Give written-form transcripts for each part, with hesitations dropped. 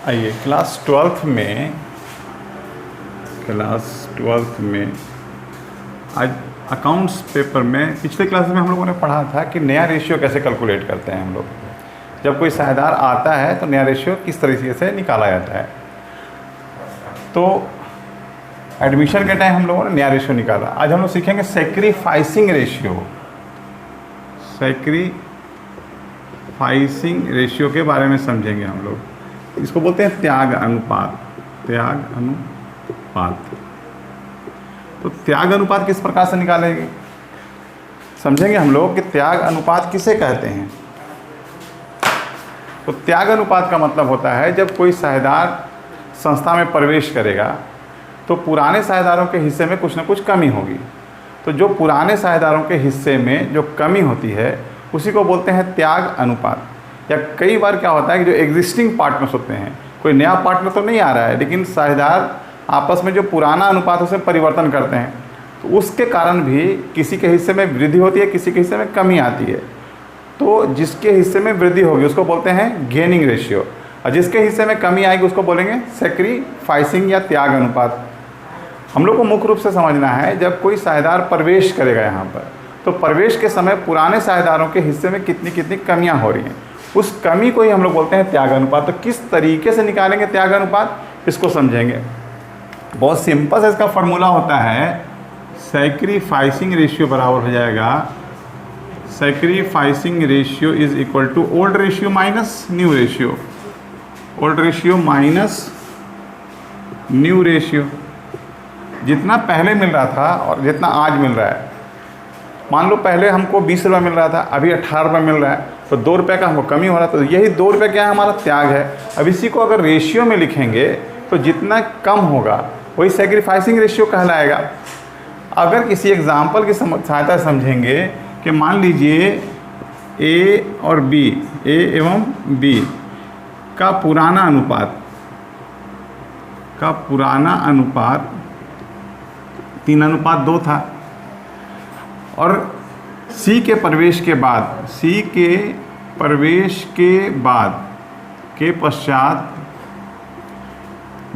आइए class twelfth में आज अकाउंट्स पेपर में पिछले क्लास में हम लोगों ने पढ़ा था कि नया रेशियो कैसे कैलकुलेट करते हैं हम लोग। जब कोई साझेदार आता है तो नया रेशियो किस तरीके से निकाला जाता है। तो एडमिशन के टाइम हम लोगों ने नया रेशियो निकाला। आज हम लोग सीखेंगे सैक्रिफाइसिंग रेशियो के बारे में समझेंगे हम लोग। इसको बोलते हैं त्याग अनुपात। तो त्याग अनुपात किस प्रकार से निकालेंगे समझेंगे हम लोग कि त्याग अनुपात किसे कहते हैं। तो त्याग अनुपात का मतलब होता है जब कोई साझेदार संस्था में प्रवेश करेगा तो पुराने साझेदारों के हिस्से में कुछ ना कुछ कमी होगी। तो जो पुराने साझेदारों के हिस्से में जो कमी होती है उसी को बोलते हैं त्याग अनुपात। या कई बार क्या होता है कि जो एग्जिस्टिंग पार्टनर्स होते हैं, कोई नया पार्टनर तो नहीं आ रहा है लेकिन साझेदार आपस में जो पुराना अनुपात है उसमें परिवर्तन करते हैं, तो उसके कारण भी किसी के हिस्से में वृद्धि होती है, किसी के हिस्से में कमी आती है। तो जिसके हिस्से में वृद्धि होगी उसको बोलते हैं गेनिंग रेशियो, और जिसके हिस्से में कमी आएगी उसको बोलेंगे सैक्रिफाइसिंग या त्याग अनुपात। हम लोग को मुख्य रूप से समझना है जब कोई साझेदार प्रवेश करेगा यहाँ पर, तो प्रवेश के समय पुराने साझेदारों के हिस्से में कितनी कितनी कमियाँ हो रही हैं, उस कमी को ही हम लोग बोलते हैं त्याग अनुपात। तो किस तरीके से निकालेंगे त्याग अनुपात, इसको समझेंगे। बहुत सिंपल से इसका फॉर्मूला होता है सैक्रिफाइसिंग रेशियो बराबर हो जाएगा sacrificing ratio is equal to old ratio minus new ratio, old ratio minus new ratio. जितना पहले मिल रहा था और जितना आज मिल रहा है, मान लो पहले हमको 20 रुपये मिल रहा था, अभी 18 रुपये मिल रहा है, तो 2 रुपये का हमको कमी हो रहा है। तो यही 2 रुपये क्या है, हमारा त्याग है। अब इसी को अगर रेशियो में लिखेंगे तो जितना कम होगा वही सैक्रिफाइसिंग रेशियो कहलाएगा। अगर किसी एग्जाम्पल की सहायता से समझेंगे कि मान लीजिए ए और बी, ए एवं बी का पुराना अनुपात 3:2 था, और सी के प्रवेश के पश्चात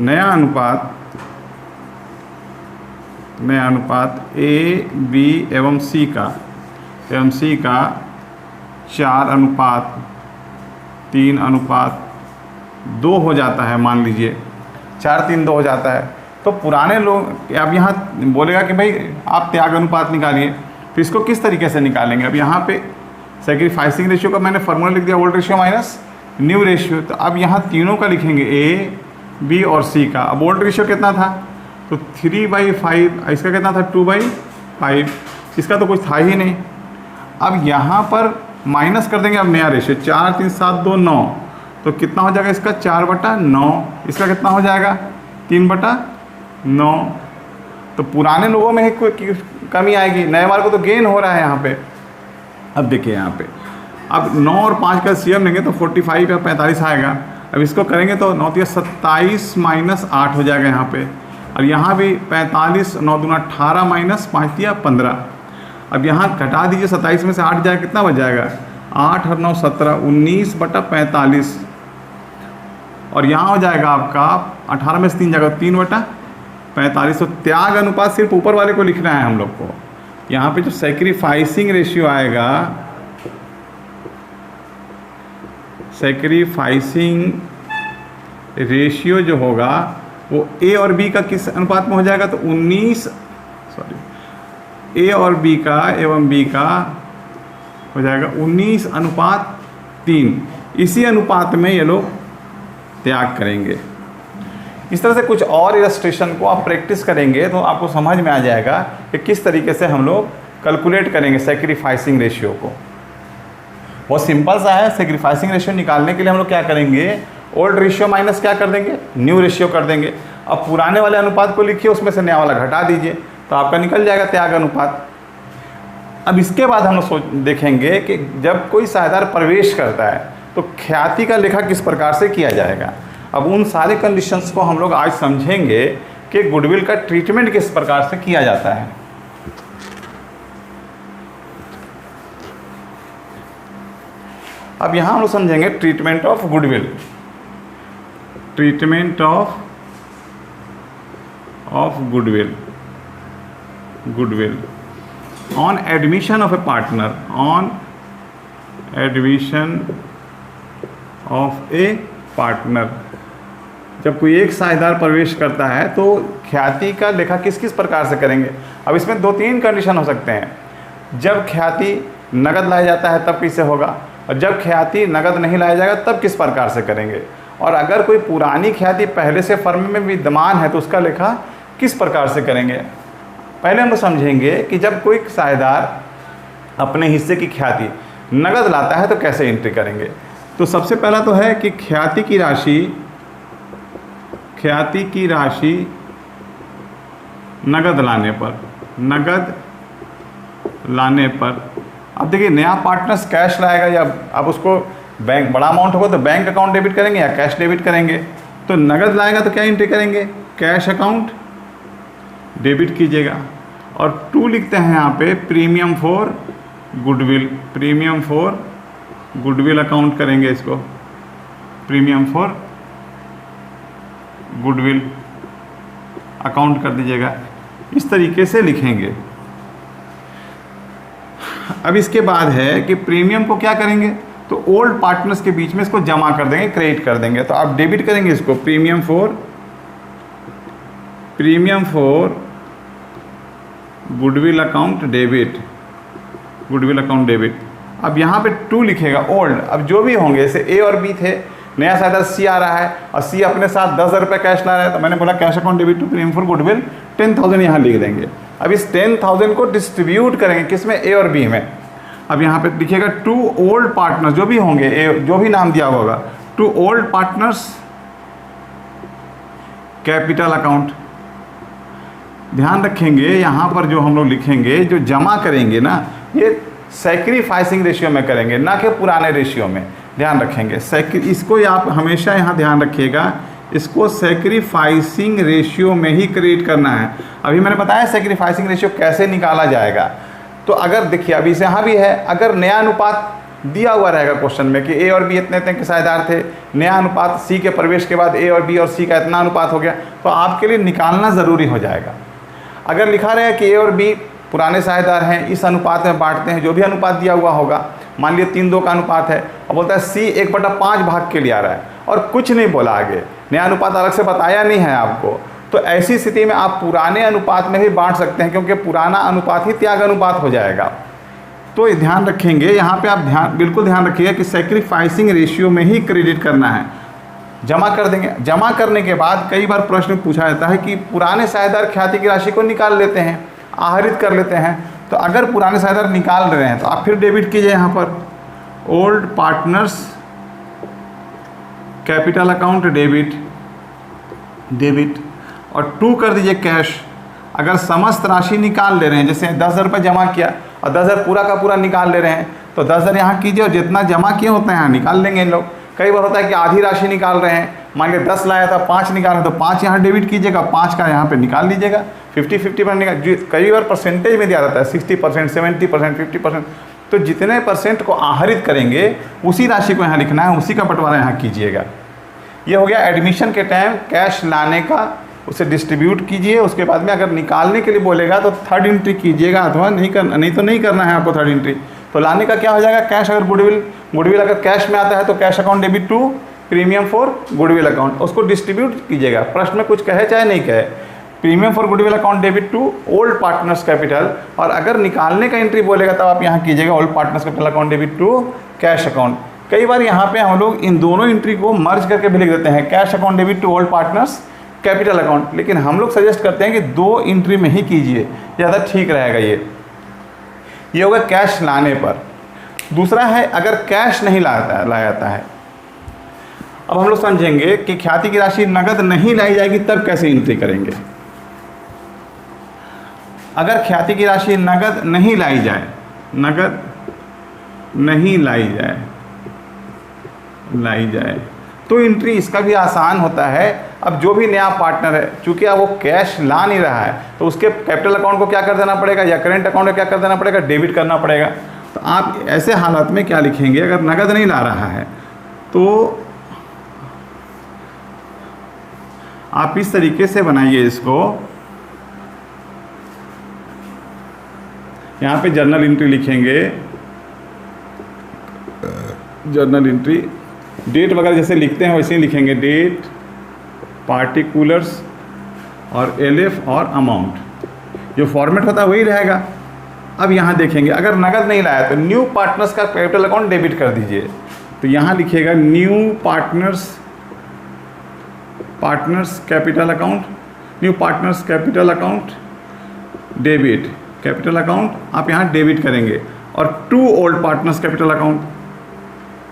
नया अनुपात ए बी एवं सी का 4:3:2 हो जाता है। मान लीजिए 4:3:2 हो जाता है। तो पुराने लोग अब यहाँ बोलेगा कि भाई आप त्याग अनुपात निकालिए, तो इसको किस तरीके से निकालेंगे। अब यहाँ पे सैक्रिफाइसिंग रेशियो का मैंने फार्मूला लिख दिया, old ratio minus new ratio. तो अब यहाँ तीनों का लिखेंगे, ए बी और सी का। अब ओल्ड रेशियो कितना था, तो 3/5, इसका कितना था 2/5, इसका तो कुछ था ही नहीं। अब यहाँ पर माइनस कर देंगे, अब नया रेशियो 4 3 7 2 9, तो कितना हो जाएगा इसका 4/9, इसका कितना हो जाएगा 3/9। तो पुराने लोगों में ही कोई कमी आएगी, नए वाले को तो गेन हो रहा है यहाँ पे। अब देखिए यहाँ पे अब 9 और 5 का सीएम लेंगे तो 45 या 45 आएगा। अब इसको करेंगे तो 9 27 - 8 हो जाएगा यहाँ पे, और यहाँ भी 45, 9 दूना 18 - 5 15। अब यहाँ घटा दीजिए, 27 में से 8 जाएगा, कितना बच जाएगा 8 और 9 17, 19/45, और यहाँ हो जाएगा आपका 18 में से 3 जाएगा 3/45। तो त्याग अनुपात सिर्फ ऊपर वाले को लिखना है हम लोग को। यहाँ पे जो सैक्रिफाइसिंग रेशियो आएगा, सैक्रिफाइसिंग रेशियो जो होगा वो ए और बी का किस अनुपात में हो जाएगा, तो ए और बी का एवं बी का हो जाएगा 19:3। इसी अनुपात में ये लोग त्याग करेंगे। इस तरह से कुछ और इलस्ट्रेशन को आप प्रैक्टिस करेंगे तो आपको समझ में आ जाएगा कि किस तरीके से हम लोग कैलकुलेट करेंगे सैक्रिफाइसिंग रेशियो को। बहुत सिंपल सा है। सैक्रिफाइसिंग रेशियो निकालने के लिए हम लोग क्या करेंगे, ओल्ड रेशियो माइनस क्या कर देंगे, न्यू रेशियो कर देंगे। अब पुराने वाले अनुपात को लिखिए, उसमें से नया वाला घटा दीजिए, तो आपका निकल जाएगा त्याग अनुपात। अब इसके बाद हम लोग देखेंगे कि जब कोई साझेदार प्रवेश करता है तो ख्याति का लेखा किस प्रकार से किया जाएगा। अब उन सारे कंडीशंस को हम लोग आज समझेंगे कि गुडविल का ट्रीटमेंट किस प्रकार से किया जाता है। अब यहाँ हम लोग समझेंगे treatment of goodwill. Treatment of goodwill on admission of A partner, on admission of A partner. जब कोई एक साझेदार प्रवेश करता है तो ख्याति का लेखा किस किस प्रकार से करेंगे। अब इसमें 2-3 कंडीशन हो सकते हैं। जब ख्याति नगद लाया जाता है तब किससे होगा, और जब ख्याति नगद नहीं लाया जाएगा तब किस प्रकार से करेंगे, और अगर कोई पुरानी ख्याति पहले से फर्म में विद्यमान है तो उसका लेखा किस प्रकार से करेंगे। पहले हम लोग समझेंगे कि जब कोई साझेदार अपने हिस्से की ख्याति नगद लाता है तो कैसे एंट्री करेंगे। तो सबसे पहला तो है कि ख्याति की राशि नगद लाने पर, अब देखिए नया पार्टनर्स कैश लाएगा या अब उसको बैंक बड़ा अमाउंट होगा तो बैंक अकाउंट डेबिट करेंगे या कैश डेबिट करेंगे। तो नगद लाएगा तो क्या एंट्री करेंगे, कैश अकाउंट डेबिट कीजिएगा। और 2 लिखते हैं यहाँ पे प्रीमियम फॉर गुडविल अकाउंट करेंगे, इसको प्रीमियम फॉर गुडविल अकाउंट कर दीजिएगा। इस तरीके से लिखेंगे। अब इसके बाद है कि प्रीमियम को क्या करेंगे, तो ओल्ड पार्टनर्स के बीच में इसको जमा कर देंगे, क्रेडिट कर देंगे। तो आप डेबिट करेंगे इसको premium for goodwill account debit. अब यहाँ पे 2 लिखेगा ओल्ड। अब जो भी होंगे जैसे ए और बी थे, नया साझेदार सी आ रहा है और सी अपने साथ 10,000 रुपये कैश ला रहा है, तो मैंने बोला cash account debit to premium for goodwill 10,000 यहाँ लिख देंगे। अब इस 10,000 को डिस्ट्रीब्यूट करेंगे किस में, ए और बी में। अब यहाँ पे लिखिएगा 2 ओल्ड पार्टनर्स जो भी होंगे, ए जो भी नाम दिया होगा, 2 ओल्ड पार्टनर्स कैपिटल अकाउंट। ध्यान रखेंगे यहाँ पर जो हम लोग लिखेंगे, जो जमा करेंगे ना, ये सैक्रिफाइसिंग रेशियो में करेंगे, ना कि पुराने रेशियो में। ध्यान रखेंगे इसको आप हमेशा यहाँ ध्यान रखिएगा, इसको सैक्रिफाइसिंग रेशियो में ही क्रिएट करना है। अभी मैंने बताया सैक्रिफाइसिंग रेशियो कैसे निकाला जाएगा। तो अगर देखिए अभी से यहाँ भी है, अगर नया अनुपात दिया हुआ रहेगा क्वेश्चन में कि ए और बी इतने इतने के साझेदार थे, नया अनुपात सी के प्रवेश के बाद ए और बी और सी का इतना अनुपात हो गया, तो आपके लिए निकालना ज़रूरी हो जाएगा। अगर लिखा रहे कि ए और बी पुराने साझेदार हैं, इस अनुपात में बांटते हैं, जो भी अनुपात दिया हुआ होगा, मान लिया 3-2 का अनुपात है और बोलता है सी 1/5 भाग के लिए आ रहा है और कुछ नहीं बोला आगे, नया अनुपात अलग से बताया नहीं है आपको, तो ऐसी स्थिति में आप पुराने अनुपात में भी बांट सकते हैं, क्योंकि पुराना अनुपात ही त्याग अनुपात हो जाएगा। तो ध्यान रखेंगे यहाँ पे, आप बिल्कुल ध्यान रखिएगा कि सैक्रिफाइसिंग रेशियो में ही क्रेडिट करना है। जमा कर देंगे। जमा करने के बाद कई बार प्रश्न पूछा जाता है कि पुराने साझेदार ख्याति की राशि को निकाल लेते हैं, आहरित कर लेते हैं। तो अगर पुराने साझेदार निकाल रहे हैं तो आप फिर डेबिट कीजिए यहाँ पर old partners capital account debit और 2 कर दीजिए कैश। अगर समस्त राशि निकाल ले रहे हैं, जैसे 10,000 रुपये जमा किया और 10,000 पूरा का पूरा निकाल ले रहे हैं, तो 10,000 यहाँ कीजिए और जितना जमा किए होते हैं यहाँ निकाल लेंगे इन लोग। कई बार होता है कि आधी राशि निकाल रहे हैं, मान के 10 लाया था 5 निकाल रहे हैं, तो 5 यहाँ डेबिट कीजिएगा, 5 का यहाँ पे निकाल लीजिएगा। 50-50 निकाल, कई बार परसेंटेज में दिया जाता है 60%, 70%, 50%। तो जितने परसेंट को आहरित करेंगे उसी राशि को यहाँ लिखना है, उसी का बंटवारा यहाँ कीजिएगा। ये हो गया एडमिशन के टाइम कैश लाने का, उसे डिस्ट्रीब्यूट कीजिए। उसके बाद में अगर निकालने के लिए बोलेगा तो 3rd एंट्री कीजिएगा, अथवा नहीं करना है आपको 3rd एंट्री। तो लाने का क्या हो जाएगा, कैश। अगर गुडविल अगर कैश में आता है तो cash account debit to premium for goodwill account, उसको डिस्ट्रीब्यूट कीजिएगा। प्रश्न में कुछ कहे चाहे नहीं कहे, premium for goodwill account debit to old partners capital. और अगर निकालने का एंट्री बोलेगा तब आप यहाँ कीजिएगा old partners capital account debit to cash account. कई बार यहाँ पे हम लोग इन दोनों एंट्री को मर्ज करके भी लिख देते हैं, cash account debit to old partners capital account, लेकिन हम लोग सजेस्ट करते हैं कि 2 एंट्री में ही कीजिए, ज़्यादा ठीक रहेगा। ये होगा कैश लाने पर। दूसरा है अगर कैश नहीं लाया जाता है। अब हम लोग समझेंगे कि ख्याति की राशि नगद नहीं लाई जाएगी तब कैसे एंट्री करेंगे। अगर ख्याति की राशि नगद नहीं लाई जाए तो एंट्री इसका भी आसान होता है। अब जो भी नया पार्टनर है, चूंकि अब वो कैश ला नहीं रहा है, तो उसके कैपिटल अकाउंट को क्या कर देना पड़ेगा, या करेंट अकाउंट को क्या कर देना पड़ेगा, डेबिट करना पड़ेगा। तो आप ऐसे हालात में क्या लिखेंगे, अगर नगद नहीं ला रहा है तो आप इस तरीके से बनाइए इसको। यहाँ पे जर्नल एंट्री लिखेंगे, जर्नल एंट्री, डेट वगैरह जैसे लिखते हैं वैसे ही लिखेंगे, डेट, पार्टिकुलर्स और एलएफ और अमाउंट, जो फॉर्मेट होता है वही रहेगा। अब यहाँ देखेंगे अगर नगद नहीं लाया तो न्यू पार्टनर्स का कैपिटल अकाउंट डेबिट कर दीजिए। तो यहाँ लिखिएगा new partners capital account, new partners capital account debit, capital account आप यहाँ डेबिट करेंगे। और to old partners capital account,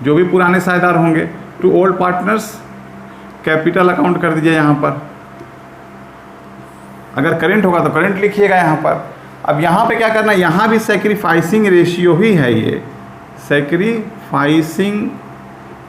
जो भी पुराने साझेदार होंगे, to old partners capital account कर दीजिए यहाँ पर। अगर करेंट होगा तो करेंट लिखिएगा यहाँ पर। अब यहाँ पे क्या करना है, यहाँ भी सैक्रिफाइसिंग रेशियो ही है, ये सैक्रिफाइसिंग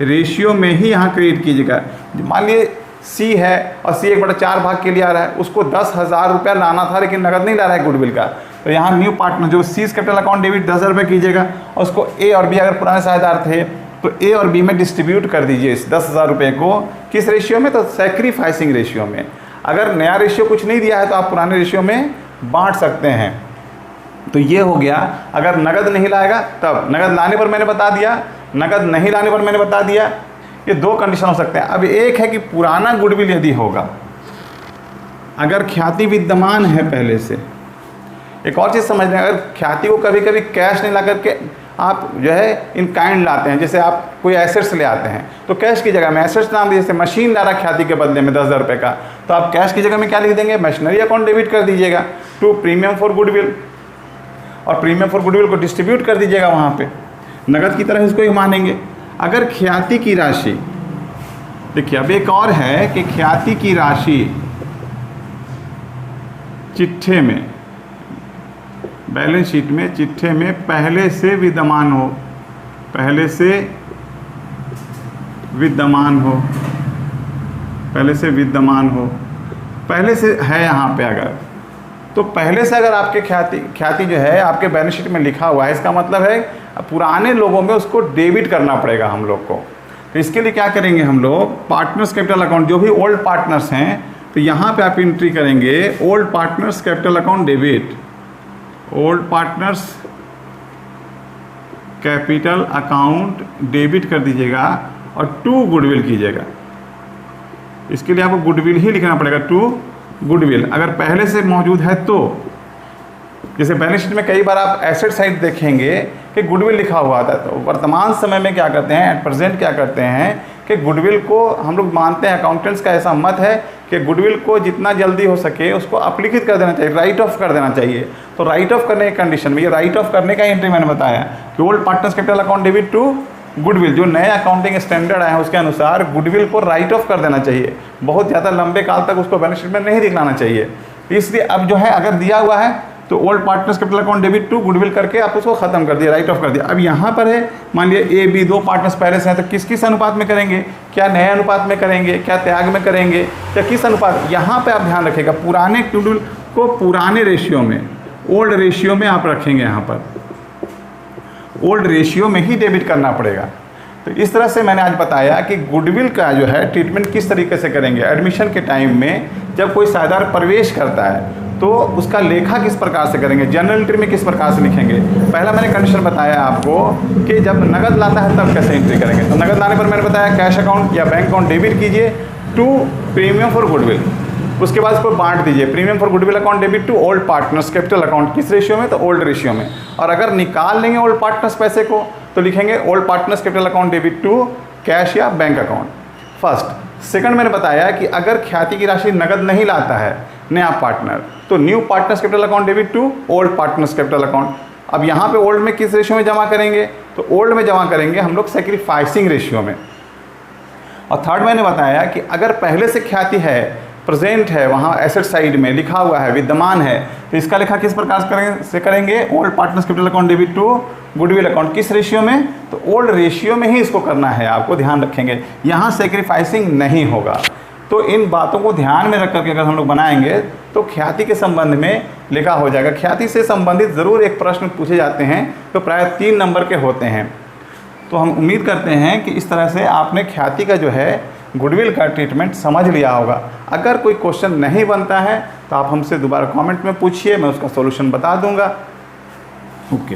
रेशियो में ही यहाँ क्रिएट कीजिएगा। मान लिए सी है और सी 1/4 भाग के लिए आ रहा है, उसको 10,000 रुपया लाना था लेकिन नगद नहीं ला रहा है गुडविल का, तो यहाँ न्यू पार्टनर जो सीज कैपिटल अकाउंट डेबिट 10,000 रुपये कीजिएगा और उसको ए और बी अगर पुराने साझेदार थे तो ए और बी में डिस्ट्रीब्यूट कर दीजिए इस 10,000 रुपये को। किस रेशियो में, तो सैक्रिफाइसिंग रेशियो में। अगर नया रेशियो कुछ नहीं दिया है तो आप पुराने रेशियो में बांट सकते हैं। तो ये हो गया। अगर नगद नहीं लाएगा तब, नगद लाने पर मैंने बता दिया, नगद नहीं लाने पर मैंने बता दिया। ये दो कंडीशन हो सकते हैं। अब एक है कि पुराना गुडविल यदि होगा, अगर ख्याति विद्यमान है पहले से। एक और चीज़ समझ लें, अगर ख्याति को कभी कभी कैश नहीं ला करके आप जो है इन काइंड लाते हैं, जैसे आप कोई एसेट्स ले आते हैं तो कैश की जगह में एसेट्स नाम दीजिए, जैसे मशीन ला रहा ख्याति के बदले में 10,000 रुपये का, तो आप कैश की जगह में क्या लिख देंगे, मशीनरी अकाउंट डेबिट कर दीजिएगा टू प्रीमियम फॉर गुडविल, और प्रीमियम फॉर गुडविल को डिस्ट्रीब्यूट कर दीजिएगा वहाँ पे, नगद की तरह इसको ही मानेंगे। अगर ख्याति की राशि, देखिए अब एक और है कि ख्याति की राशि चिट्ठे में, बैलेंस शीट में, चिट्ठे में पहले से विद्यमान हो, पहले से विद्यमान हो, पहले से विद्यमान हो, पहले से है यहाँ पे अगर, तो पहले से अगर आपके ख्याति जो है आपके बैलेंस शीट में लिखा हुआ है, इसका मतलब है पुराने लोगों में उसको डेबिट करना पड़ेगा हम लोग को। तो इसके लिए क्या करेंगे हम लोग, पार्टनर्स कैपिटल अकाउंट, जो भी ओल्ड पार्टनर्स हैं तो यहाँ पे आप एंट्री करेंगे old partners capital account debit, old partners capital account debit कर दीजिएगा और टू गुडविल कीजिएगा। इसके लिए आपको गुडविल ही लिखना पड़ेगा, टू गुडविल। अगर पहले से मौजूद है तो, जैसे बैलेंस शीट में कई बार आप एसेट साइड देखेंगे कि गुडविल लिखा हुआ था, तो वर्तमान समय में क्या करते हैं, एट प्रेजेंट क्या करते हैं कि गुडविल को हम लोग मानते हैं, अकाउंटेंट्स का ऐसा मत है कि गुडविल को जितना जल्दी हो सके उसको अपलिखित कर देना चाहिए, राइट ऑफ कर देना चाहिए। तो राइट ऑफ करने की कंडीशन में, ये राइट ऑफ करने का एंट्री मैंने बताया कि old partners capital account debit to goodwill, जो नए अकाउंटिंग स्टैंडर्ड आए हैं उसके अनुसार गुडविल को राइट ऑफ कर देना चाहिए, बहुत ज़्यादा लंबे काल तक उसको बैलेंस शीट में नहीं दिखलाना चाहिए। इसलिए अब जो है अगर दिया हुआ है तो old partners capital account debit to goodwill करके आप उसको खत्म कर दिया, राइट ऑफ कर दिया। अब यहाँ पर है, मान लिया ए बी दो पार्टनर्स पहले से हैं, तो किस किस अनुपात में करेंगे, क्या नए अनुपात में करेंगे, क्या त्याग में करेंगे, या किस अनुपात, यहाँ पे आप ध्यान रखिएगा पुराने गुडविल को पुराने रेशियो में, ओल्ड रेशियो में आप रखेंगे, यहाँ पर ओल्ड रेशियो में ही डेबिट करना पड़ेगा। तो इस तरह से मैंने आज बताया कि गुडविल का जो है ट्रीटमेंट किस तरीके से करेंगे। एडमिशन के टाइम में जब कोई साझेदार प्रवेश करता है तो उसका लेखा किस प्रकार से करेंगे, जर्नल एंट्री में किस प्रकार से लिखेंगे। पहला मैंने कंडीशन बताया आपको कि जब नगद लाता है तब कैसे एंट्री करेंगे। तो नगद लाने पर मैंने बताया कैश अकाउंट या बैंक अकाउंट डेबिट कीजिए टू प्रीमियम फॉर गुडविल, उसके बाद इसको बांट दीजिए, premium for goodwill account debit to old partners capital account, किस रेशियो में, तो ओल्ड रेशियो में। और अगर निकाल लेंगे ओल्ड पार्टनर्स पैसे को तो लिखेंगे old partners capital account debit to cash या बैंक अकाउंट, फर्स्ट। सेकंड मैंने बताया कि अगर ख्याति की राशि नगद नहीं लाता है नया पार्टनर, तो new partners capital account debit to old partners capital account. अब यहाँ पे ओल्ड में किस रेशियो में जमा करेंगे, तो ओल्ड में जमा करेंगे हम लोग सैक्रिफाइसिंग रेशियो में। और थर्ड मैंने बताया कि अगर पहले से ख्याति है, प्रेजेंट है, वहाँ एसेट साइड में लिखा हुआ है, विद्यमान है, तो इसका लेखा किस प्रकार से करेंगे, old partners capital account debit to goodwill account, किस रेशियो में, तो ओल्ड रेशियो में ही इसको करना है, आपको ध्यान रखेंगे, यहाँ सैक्रिफाइसिंग नहीं होगा। तो इन बातों को ध्यान में रख करके अगर हम लोग बनाएंगे तो ख्याति के संबंध में लेखा हो जाएगा। ख्याति से संबंधित ज़रूर एक प्रश्न पूछे जाते हैं तो प्राय 3 नंबर के होते हैं। तो हम उम्मीद करते हैं कि इस तरह से आपने ख्याति का जो है गुडविल का ट्रीटमेंट समझ लिया होगा। अगर कोई क्वेश्चन नहीं बनता है तो आप हमसे दोबारा कमेंट में पूछिए, मैं उसका सॉल्यूशन बता दूंगा। ओके।